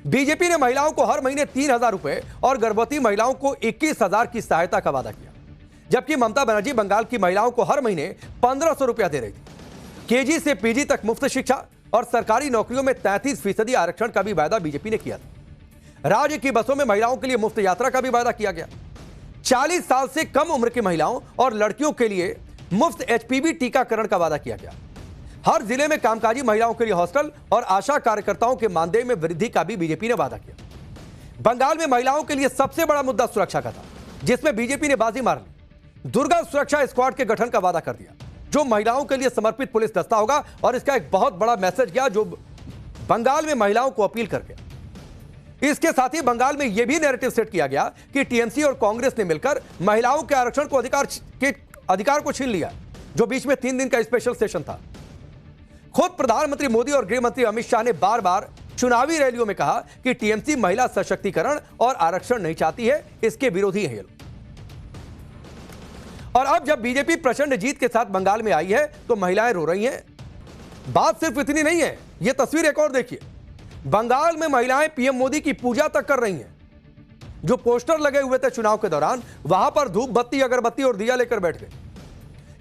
BJP ने महिलाओं को हर महीने 3,000 रुपए और गर्भवती महिलाओं को 21,000 की सहायता का वादा किया, जबकि ममता बनर्जी बंगाल की महिलाओं को हर महीने 1,500 रुपया दे रही थी। केजी से पीजी तक मुफ्त शिक्षा और सरकारी नौकरियों में 33% आरक्षण का भी वादा बीजेपी ने किया था। राज्य की बसों में महिलाओं के लिए मुफ्त यात्रा का भी वादा किया गया। 40 साल से कम उम्र की महिलाओं और लड़कियों के लिए मुफ्त HPV टीकाकरण का वादा किया गया। हर जिले में कामकाजी महिलाओं के लिए हॉस्टल और आशा कार्यकर्ताओं के मानदेय में वृद्धि का भी बीजेपी ने वादा किया। बंगाल में महिलाओं के लिए सबसे बड़ा मुद्दा सुरक्षा का था, जिसमें बीजेपी ने बाजी मार ली। दुर्गा सुरक्षा स्क्वाड के गठन का वादा कर दिया, जो महिलाओं के लिए समर्पित पुलिस दस्ता होगा। और इसका एक बहुत बड़ा मैसेज गया जो बंगाल में महिलाओं को अपील कर गया। इसके साथ ही बंगाल में यह भी नैरेटिव सेट किया गया कि टीएमसी और कांग्रेस ने मिलकर महिलाओं के आरक्षण को अधिकार को छीन लिया, जो बीच में 3 दिन का स्पेशल सेशन था। खुद प्रधानमंत्री मोदी और गृह मंत्री अमित शाह ने बार बार चुनावी रैलियों में कहा कि टीएमसी महिला सशक्तिकरण और आरक्षण नहीं चाहती है, इसके विरोधी है। और अब जब बीजेपी प्रचंड जीत के साथ बंगाल में आई है तो महिलाएं रो रही हैं। बात सिर्फ इतनी नहीं है, यह तस्वीर एक और देखिए। बंगाल में महिलाएं पीएम मोदी की पूजा तक कर रही हैं। जो पोस्टर लगे हुए थे चुनाव के दौरान, वहां पर धूप बत्ती, अगरबत्ती और दिया लेकर बैठ गए।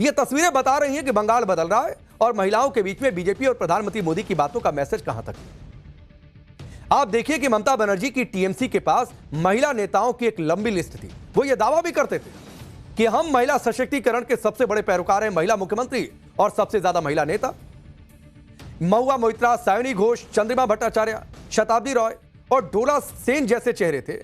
ये तस्वीरें बता रही हैं कि बंगाल बदल रहा है और महिलाओं के बीच में बीजेपी और प्रधानमंत्री मोदी की बातों का मैसेज कहां तक है। आप देखिए कि ममता बनर्जी की टीएमसी के पास महिला नेताओं की एक लंबी लिस्ट थी। वो ये दावा भी करते थे कि हम महिला सशक्तिकरण के सबसे बड़े पैरोकार हैं, महिला मुख्यमंत्री और सबसे ज्यादा महिला नेता। महुआ मोइत्रा, सायनी घोष, चंद्रिमा भट्टाचार्य, शताब्दी रॉय और डोला सेन जैसे चेहरे थे,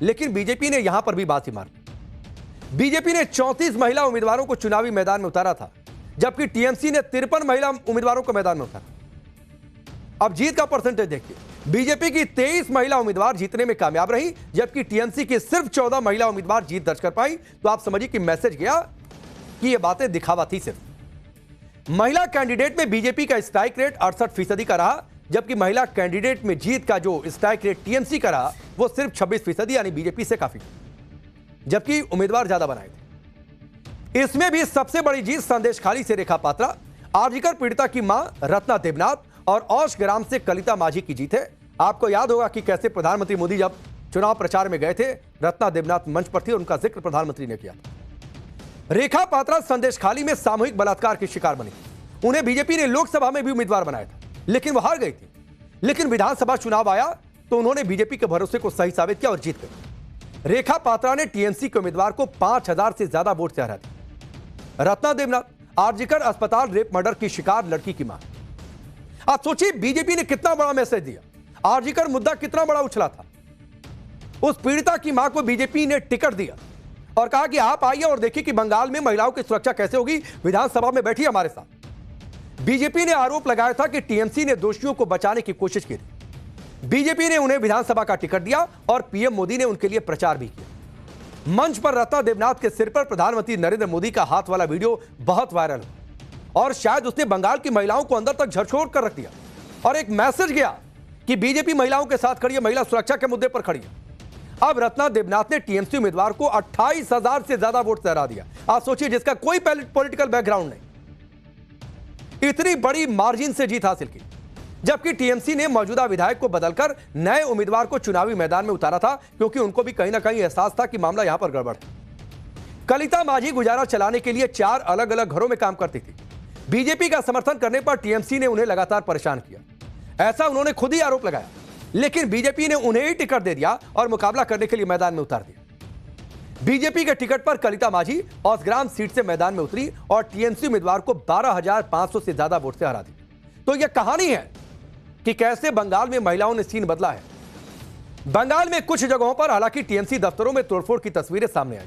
लेकिन बीजेपी ने यहां पर भी बाजी मारी। बीजेपी ने 34 महिला उम्मीदवारों को चुनावी मैदान में उतारा था, जबकि टीएमसी ने 53 महिला उम्मीदवारों को मैदान में उतारा। अब जीत का परसेंटेज देखिए। बीजेपी की 23 महिला उम्मीदवार जीतने में कामयाब रही, जबकि टीएमसी की सिर्फ 14 महिला उम्मीदवार जीत दर्ज कर पाई। तो आप समझिए कि मैसेज गया कि ये बातें दिखावा थी सिर्फ। महिला कैंडिडेट में बीजेपी का स्ट्राइक रेट 68% का रहा, जबकि महिला कैंडिडेट में जीत का जो स्ट्राइक रेट टीएमसी का रहा वो सिर्फ 26%, यानी बीजेपी से काफी, जबकि उम्मीदवार ज्यादा बनाए थे। इसमें भी सबसे बड़ी जीत संदेशखाली से रेखा पात्रा, आर्जिकर पीड़िता की मां रत्ना देवनाथ और औश ग्राम से कलिता माझी की जीत है। आपको याद होगा कि कैसे प्रधानमंत्री मोदी जब चुनाव प्रचार में गए थे, रत्ना देवनाथ मंच पर थी, उनका जिक्र प्रधानमंत्री ने किया था। रेखा पात्रा संदेशखाली में सामूहिक बलात्कार की शिकार बनी। उन्हें बीजेपी ने लोकसभा में भी उम्मीदवार बनाया था, लेकिन वो हार गई थी। लेकिन विधानसभा चुनाव आया तो उन्होंने बीजेपी के भरोसे को सही साबित किया और जीत गई। रेखा पात्रा ने टीएमसी के उम्मीदवार को 5,000 से ज्यादा वोट से हरा दिया। रत्ना देवनाथ आरजीकर अस्पताल रेप मर्डर की शिकार लड़की की मां। आप सोचिए बीजेपी ने कितना बड़ा मैसेज दिया। आरजीकर मुद्दा कितना बड़ा उछला था। उस पीड़िता की मां को बीजेपी ने टिकट दिया और कहा कि आप आइए और देखिए कि बंगाल में महिलाओं की सुरक्षा कैसे होगी, विधानसभा में बैठिए हमारे साथ। बीजेपी ने आरोप लगाया था कि टीएमसी ने दोषियों को बचाने की कोशिश की थी। बीजेपी ने उन्हें विधानसभा का टिकट दिया और पीएम मोदी ने उनके लिए प्रचार भी किया। मंच पर रत्ना देवनाथ के सिर पर प्रधानमंत्री नरेंद्र मोदी का हाथ वाला वीडियो बहुत वायरल हुआ और शायद उसने बंगाल की महिलाओं को अंदर तक झकझोर कर रख दिया और एक मैसेज गया कि बीजेपी महिलाओं के साथ खड़ी है, महिला सुरक्षा के मुद्दे पर खड़ी है। अब रत्ना देवनाथ ने टीएमसी उम्मीदवार को 28,000 से ज्यादा वोट से हरा दिया। आप सोचिए, जिसका कोई पॉलिटिकल बैकग्राउंड नहीं, इतनी बड़ी मार्जिन से जीत हासिल की। जबकि टीएमसी ने मौजूदा विधायक को बदलकर नए उम्मीदवार को चुनावी मैदान में उतारा था, क्योंकि उनको भी कहीं ना कहीं एहसास था कि मामला यहां पर गड़बड़ है। कलिता माझी गुजारा चलाने के लिए 4 अलग अलग घरों में काम करती थी। बीजेपी का समर्थन करने पर टीएमसी ने उन्हें लगातार परेशान किया, ऐसा उन्होंने खुद ही आरोप लगाया। लेकिन बीजेपी ने उन्हें ही टिकट दे दिया और मुकाबला करने के लिए मैदान में उतार दिया। बीजेपी के टिकट पर कलिता माझी औसग्राम सीट से मैदान में उतरी और टीएमसी उम्मीदवार को 12,500 से ज्यादा वोट से हरा दी। तो यह कहानी है कि कैसे बंगाल में महिलाओं ने सीन बदला है। बंगाल में कुछ जगहों पर हालांकि टीएमसी दफ्तरों में तोड़फोड़ की तस्वीरें सामने आई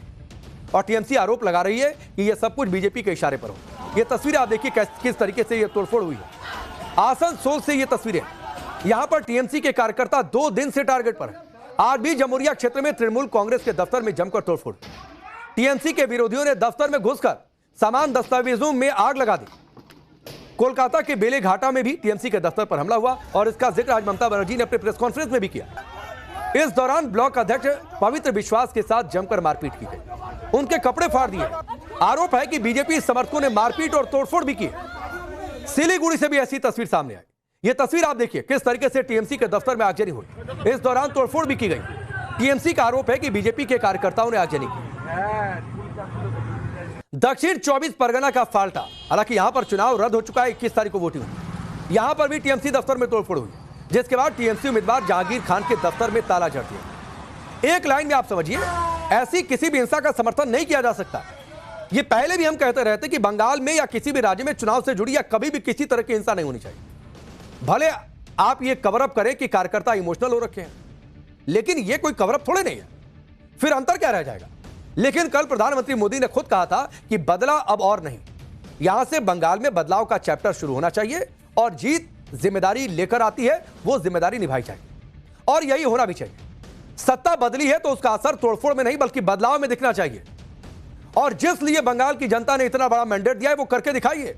और टीएमसी आरोप लगा रही है कि यह सब कुछ बीजेपी के इशारे पर हो। यह तस्वीर आप देखिए किस तरीके से यह तोड़फोड़ हुई है। आसनसोल से यह तस्वीरें, यहां पर टीएमसी के कार्यकर्ता 2 दिन से टारगेट पर है। आज भी जमुरिया क्षेत्र में तृणमूल कांग्रेस के दफ्तर में जमकर तोड़फोड़। टीएमसी के विरोधियों ने दफ्तर में घुसकर सामान दस्तावेजों में आग लगा दी। कोलकाता के बेले घाटा में भी टीएमसी के दफ्तर पर हमला हुआ और इसका जिक्र आज ममता बनर्जी ने अपने प्रेस कॉन्फ्रेंस में भी किया। इस दौरान ब्लॉक अध्यक्ष पवित्र विश्वास के साथ जमकर मारपीट की गई, उनके कपड़े फाड़ दिए। आरोप है कि बीजेपी समर्थकों ने मारपीट और तोड़फोड़ भी की। सिलीगुड़ी से भी ऐसी तस्वीर सामने आई। यह तस्वीर आप देखिए किस तरीके से टीएमसी के दफ्तर में आगजनी हुई। इस दौरान तोड़फोड़ भी की गई। टीएमसी का आरोप है कि बीजेपी के कार्यकर्ताओं ने आगजनी की। दक्षिण 24 परगना का फाल्टा, हालांकि यहां पर चुनाव रद्द हो चुका है, 21 तारीख को वोटिंग हुई। यहां पर भी टीएमसी दफ्तर में तोड़फोड़ हुई, जिसके बाद टीएमसी उम्मीदवार जहांगीर खान के दफ्तर में ताला जड़ दिया। एक लाइन में आप समझिए, ऐसी किसी भी हिंसा का समर्थन नहीं किया जा सकता। ये पहले भी हम कहते रहते कि बंगाल में या किसी भी राज्य में चुनाव से जुड़ी या कभी भी किसी तरह की हिंसा नहीं होनी चाहिए। भले आप ये कवर अप करें कि कार्यकर्ता इमोशनल हो रखे हैं, लेकिन ये कोई कवर अप थोड़े नहीं है, फिर अंतर क्या रह जाएगा। लेकिन कल प्रधानमंत्री मोदी ने खुद कहा था कि बदला अब और नहीं, यहां से बंगाल में बदलाव का चैप्टर शुरू होना चाहिए और जीत जिम्मेदारी लेकर आती है, वो जिम्मेदारी निभाई जाएगी और यही होना भी चाहिए। सत्ता बदली है तो उसका असर तोड़फोड़ में नहीं बल्कि बदलाव में दिखना चाहिए, और जिस लिए बंगाल की जनता ने इतना बड़ा मैंडेट दिया है वो करके दिखाइए,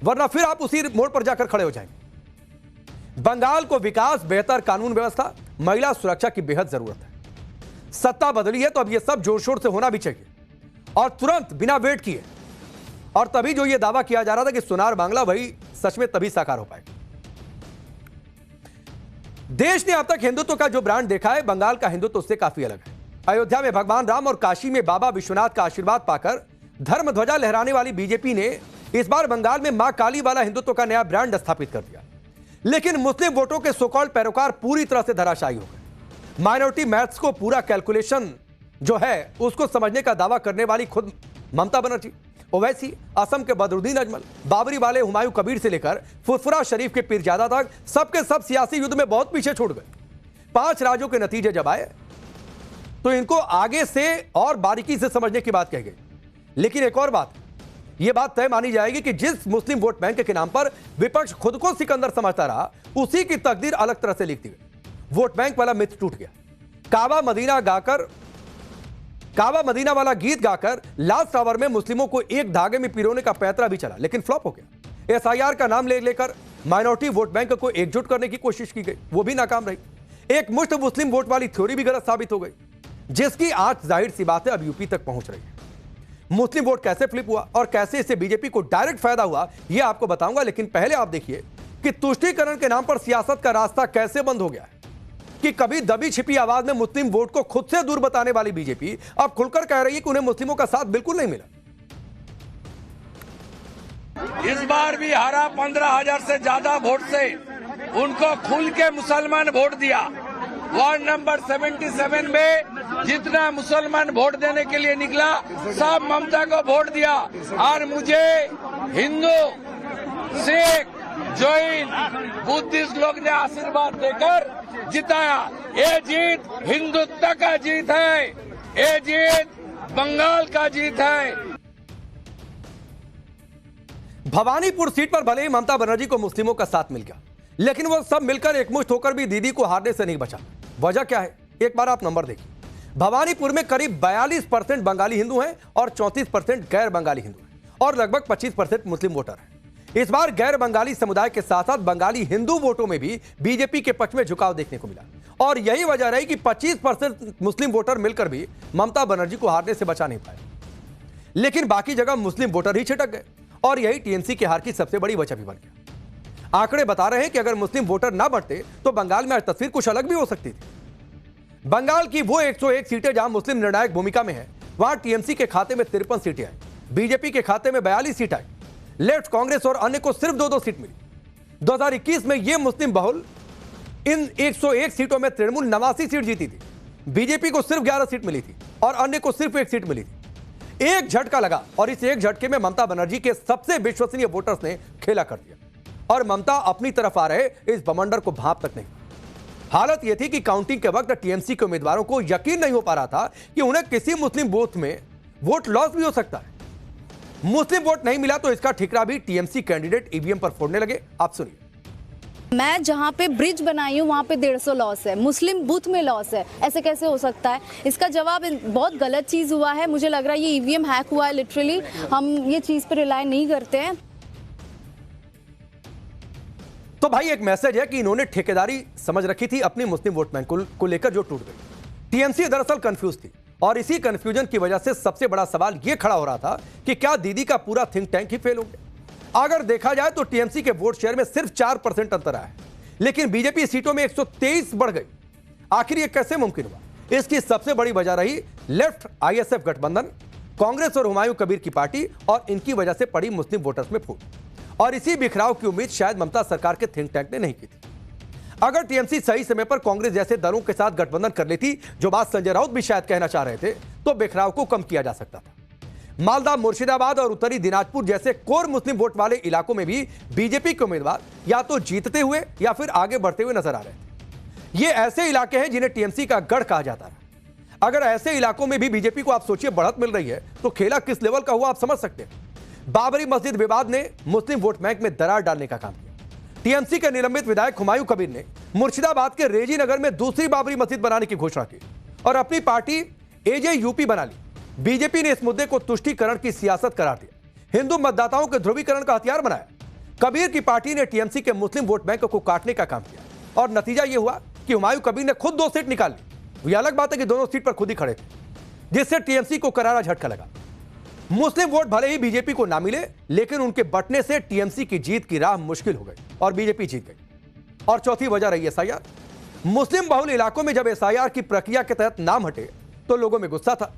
वरना फिर आप उसी मोड़ पर जाकर खड़े हो जाएंगे। बंगाल को विकास, बेहतर कानून व्यवस्था, महिला सुरक्षा की बेहद जरूरत है। सत्ता बदली है तो अब यह सब जोर शोर से होना भी चाहिए और तुरंत बिना वेट किए। और तभी जो यह दावा किया जा रहा था कि सोनार बांग्ला, वही सच में तभी साकार हो पाएगा। देश ने अब तक हिंदुत्व का जो ब्रांड देखा है, बंगाल का हिंदुत्व उससे काफी अलग है। अयोध्या में भगवान राम और काशी में बाबा विश्वनाथ का आशीर्वाद पाकर धर्म ध्वजा लहराने वाली बीजेपी ने इस बार बंगाल में मां काली वाला हिंदुत्व का नया ब्रांड स्थापित कर दिया। लेकिन मुस्लिम वोटों के सो-कॉल्ड पैरोकार पूरी तरह से धराशायी हो गए। माइनॉरिटी मैथ्स को पूरा कैलकुलेशन जो है उसको समझने का दावा करने वाली खुद ममता बनर्जी, ओवैसी, असम के बदरुद्दीन अजमल, बाबरी वाले हुमायूं कबीर से लेकर फुरफुरा शरीफ के पीरजादा तक सबके सब सियासी युद्ध में बहुत पीछे छूट गए। 5 राज्यों के नतीजे जब आए तो इनको आगे से और बारीकी से समझने की बात कह गई। लेकिन एक और बात, यह बात तय मानी जाएगी कि जिस मुस्लिम वोट बैंक के नाम पर विपक्ष खुद को सिकंदर समझता रहा, उसी की तकदीर अलग तरह से लिखती गई। वोट बैंक वाला मिथ टूट गया। काबा मदीना वाला गीत गाकर लास्ट आवर में मुस्लिमों को एक धागे में पिरोने का पैतरा भी चला, लेकिन फ्लॉप हो गया। एसआईआर का नाम लेकर माइनॉरिटी वोट बैंक को एकजुट करने की कोशिश की गई, वो भी नाकाम रही। एक मुश्त मुस्लिम वोट वाली थ्योरी भी गलत साबित हो गई, जिसकी आज जाहिर सी बात है अब यूपी तक पहुंच रही है। मुस्लिम वोट कैसे फ्लिप हुआ और कैसे इससे बीजेपी को डायरेक्ट फायदा हुआ, यह आपको बताऊंगा। लेकिन पहले आप देखिए कि तुष्टीकरण के नाम पर सियासत का रास्ता कैसे बंद हो गया है कि कभी दबी छिपी आवाज में मुस्लिम वोट को खुद से दूर बताने वाली बीजेपी अब खुलकर कह रही है कि उन्हें मुस्लिमों का साथ बिल्कुल नहीं मिला। इस बार भी हारा 15,000 से ज्यादा वोट से, उनको खुल के मुसलमान वोट दिया। वार्ड नंबर 77 में जितना मुसलमान वोट देने के लिए निकला, सब ममता को वोट दिया। और मुझे हिंदू, सिख, जैन, बुद्धिस्ट लोग ने आशीर्वाद देकर जिताया। ये जीत हिंदुत्व का जीत है, ये जीत बंगाल का जीत है। भवानीपुर सीट पर भले ही ममता बनर्जी को मुस्लिमों का साथ मिल गया, लेकिन वो सब मिलकर एकमुश्त होकर भी दीदी को हारने से नहीं बचा। वजह क्या है, एक बार आप नंबर देखिए। भवानीपुर में करीब 42% बंगाली हिंदू हैं और 34% गैर बंगाली हिंदू हैं और लगभग 25% मुस्लिम वोटर हैं। इस बार गैर बंगाली समुदाय के साथ साथ बंगाली हिंदू वोटों में भी बीजेपी के पक्ष में झुकाव देखने को मिला और यही वजह रही कि 25% मुस्लिम वोटर मिलकर भी ममता बनर्जी को हारने से बचा नहीं पाए। लेकिन बाकी जगह मुस्लिम वोटर ही छिटक गए और यही टीएमसी की हार की सबसे बड़ी वजह भी बन गया। आंकड़े बता रहे हैं कि अगर मुस्लिम वोटर ना बढ़ते तो बंगाल में आज तस्वीर कुछ अलग भी हो सकती थी। बंगाल की वो 101 सीटें जहां मुस्लिम निर्णायक भूमिका में है, वहां टीएमसी के खाते में 53 सीटें आई, बीजेपी के खाते में 42 सीट आई, लेफ्ट, कांग्रेस और अन्य को सिर्फ 2-2 सीट मिली। 2021 में यह मुस्लिम बहुल इन 101 सीटों में तृणमूल 89 सीट जीती थी, बीजेपी को सिर्फ 11 सीट मिली थी और अन्य को सिर्फ 1 सीट मिली थी। एक झटका लगा और इस एक झटके में ममता बनर्जी के सबसे विश्वसनीय वोटर्स ने खेला कर दिया और ममता अपनी तरफ आ रहे इस बमंडर को भाप तक नहीं। हालत यह थी कि काउंटिंग के वक्त टीएमसी के उम्मीदवारों को यकीन नहीं हो पा रहा था कि उन्हें किसी मुस्लिम बूथ में वोट लॉस भी हो सकता है। मुस्लिम वोट नहीं मिला तो इसका ठिकरा भी टीएमसी कैंडिडेट ईवीएम पर फोड़ने लगे। आप सुनिए। मैं जहाँ पे ब्रिज बनाई हूँ वहाँ पे 150 लॉस है, मुस्लिम बूथ में लॉस है, ऐसे कैसे हो सकता है? इसका जवाब बहुत गलत चीज़ हुआ है। मुझे लग रहा है ये ईवीएम हैक हुआ है। लिटरली हम ये चीज़ पे रिलाई नहीं करते हैं। तो भाई एक मैसेज है कि इन्होंने ठेकेदारी समझ रखी थी अपनी मुस्लिम वोट बैंक को लेकर, जो टूट गई। टीएमसी दरअसल कंफ्यूज थी और इसी कंफ्यूजन की वजह से सबसे बड़ा सवाल यह खड़ा हो रहा था कि क्या दीदी का पूरा थिंक टैंक ही फेल हो गया? अगर देखा जाए तो टीएमसी के वोट शेयर में सिर्फ 4% अंतर आया है, लेकिन बीजेपी सीटों में 123 बढ़ गई। आखिर यह कैसे मुमकिन हुआ? इसकी सबसे बड़ी वजह रही लेफ्ट आईएसएफ गठबंधन, कांग्रेस और हुमायूं कबीर की पार्टी और इनकी वजह से पड़ी मुस्लिम वोटर्स में फूट। और इसी बिखराव की उम्मीद शायद ममता सरकार के थिंक टैंक ने नहीं की थी। अगर टीएमसी सही समय पर कांग्रेस जैसे दलों के साथ गठबंधन कर लेती, जो बात संजय राउत भी शायद कहना चाह रहे थे, तो बिखराव को कम किया जा सकता था। मालदा, मुर्शिदाबाद और उत्तरी दिनाजपुर जैसे कोर मुस्लिम वोट वाले इलाकों में भी बीजेपी के उम्मीदवार या तो जीतते हुए या फिर आगे बढ़ते हुए नजर आ रहे थे। ये ऐसे इलाके हैं जिन्हें टीएमसी का गढ़ कहा जाता है। अगर ऐसे इलाकों में भी बीजेपी को आप सोचिए बढ़त मिल रही है, तो खेला किस लेवल का हुआ आप समझ सकते हैं। बाबरी मस्जिद विवाद ने मुस्लिम वोट बैंक में दरार डालने का काम किया। टीएमसी के निलंबित विधायक हुमायूं कबीर ने मुर्शिदाबाद के रेजी नगर में दूसरी बाबरी मस्जिद बनाने की घोषणा की और अपनी पार्टी एजेयूपी बना ली। बीजेपी ने इस मुद्दे को तुष्टीकरण की सियासत करार दिया, हिंदू मतदाताओं के ध्रुवीकरण का हथियार बनाया। कबीर की पार्टी ने टीएमसी के मुस्लिम वोट बैंक को काटने का काम किया और नतीजा यह हुआ कि हुमायूं कबीर ने खुद 2 सीट निकाल ली। यह अलग बात है कि दोनों सीट पर खुद ही खड़े थे, जिससे टीएमसी को करारा झटका लगा। मुस्लिम वोट भले ही बीजेपी को ना मिले, लेकिन उनके बंटने से टीएमसी की जीत की राह मुश्किल हो गई और बीजेपी जीत गई। और चौथी वजह रही एसआईआर। मुस्लिम बहुल इलाकों में जब एसआईआर की प्रक्रिया के तहत नाम हटे तो लोगों में गुस्सा था।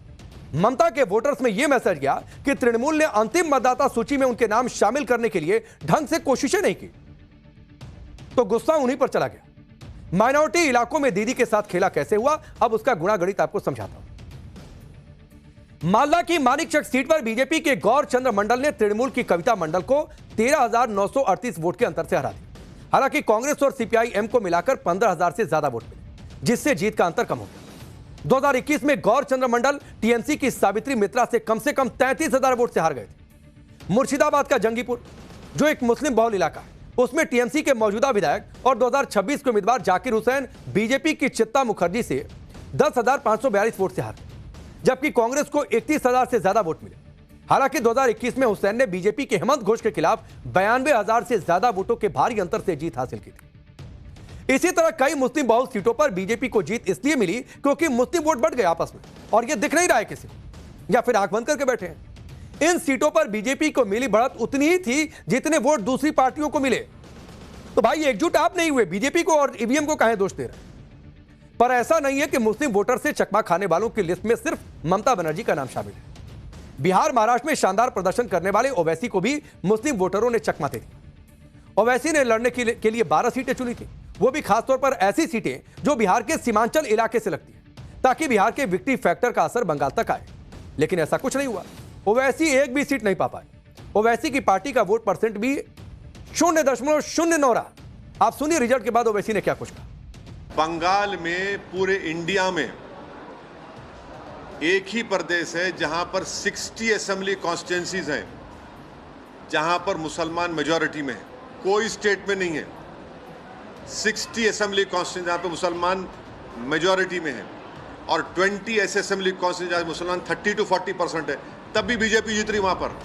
ममता के वोटर्स में यह मैसेज गया कि तृणमूल ने अंतिम मतदाता सूची में उनके नाम शामिल करने के लिए ढंग से कोशिशें नहीं की, तो गुस्सा उन्हीं पर चला गया। माइनॉरिटी इलाकों में दीदी के साथ खेला कैसे हुआ, अब उसका गुणागणित आपको समझाता हूं। मालदा की मानिकचक सीट पर बीजेपी के गौर चंद्र मंडल ने तृणमूल की कविता मंडल को 13,938 वोट के अंतर से हरा दिया। हालांकि कांग्रेस और सीपीआई-एम को मिलाकर 15,000 से ज्यादा वोट मिले, जिससे जीत का अंतर कम हो गया। 2021 में गौर चंद्र मंडल टीएमसी की सावित्री मित्रा से कम 33,000 वोट से हार गए थे। मुर्शिदाबाद का जंगीपुर, जो एक मुस्लिम बहुल इलाका है, उसमें टीएमसी के मौजूदा विधायक और 2026 के उम्मीदवार जाकिर हुसैन बीजेपी की चित्ता मुखर्जी से 10,542 वोट से हार गए, जबकि कांग्रेस को 31,000 से ज्यादा वोट मिले। हालांकि 2021 में हुसैन ने बीजेपी के हेमंत घोष के खिलाफ 92,000 से ज्यादा वोटों के भारी अंतर से जीत हासिल की थी। इसी तरह कई मुस्लिम बहुल सीटों पर बीजेपी को जीत इसलिए मिली क्योंकि मुस्लिम वोट बढ़ गए आपस में, और यह दिख नहीं रहा है किसी को, या फिर आंख बंद करके बैठे हैं। इन सीटों पर बीजेपी को मिली बढ़त उतनी ही थी जितने वोट दूसरी पार्टियों को मिले। तो भाई एकजुट आप नहीं हुए, बीजेपी को और ईवीएम को काहे दोष दे रहे हैं? पर ऐसा नहीं है कि मुस्लिम वोटर से चकमा खाने वालों की लिस्ट में सिर्फ ममता बनर्जी का नाम शामिल है। बिहार, महाराष्ट्र में शानदार प्रदर्शन करने वाले ओवैसी को भी मुस्लिम वोटरों ने चकमा दे दी। ओवैसी ने लड़ने के लिए 12 सीटें चुनी थी, वो भी खासतौर पर ऐसी सीटें जो बिहार के सीमांचल इलाके से लगती है, ताकि बिहार के विक्ट्री फैक्टर का असर बंगाल तक आए। लेकिन ऐसा कुछ नहीं हुआ, ओवैसी एक भी सीट नहीं पा पाए। ओवैसी की पार्टी का वोट परसेंट भी 0.09 रहा। आप सुनिए रिजल्ट के बाद ओवैसी ने क्या कुछ कहा। बंगाल में पूरे इंडिया में एक ही प्रदेश है जहां पर 60 असेंबली कॉन्स्टिट्यूंसीज हैं, जहां पर मुसलमान मेजॉरिटी में है। कोई स्टेट में नहीं है 60 असेंबली कॉन्स्टिट्यूंसी जहां पर मुसलमान मेजॉरिटी में है, और 20 ऐसे असेंबली कॉन्स्टिट्यूंसी जहां मुसलमान 30 to 40% है, तब भी बीजेपी जीत रही वहां पर।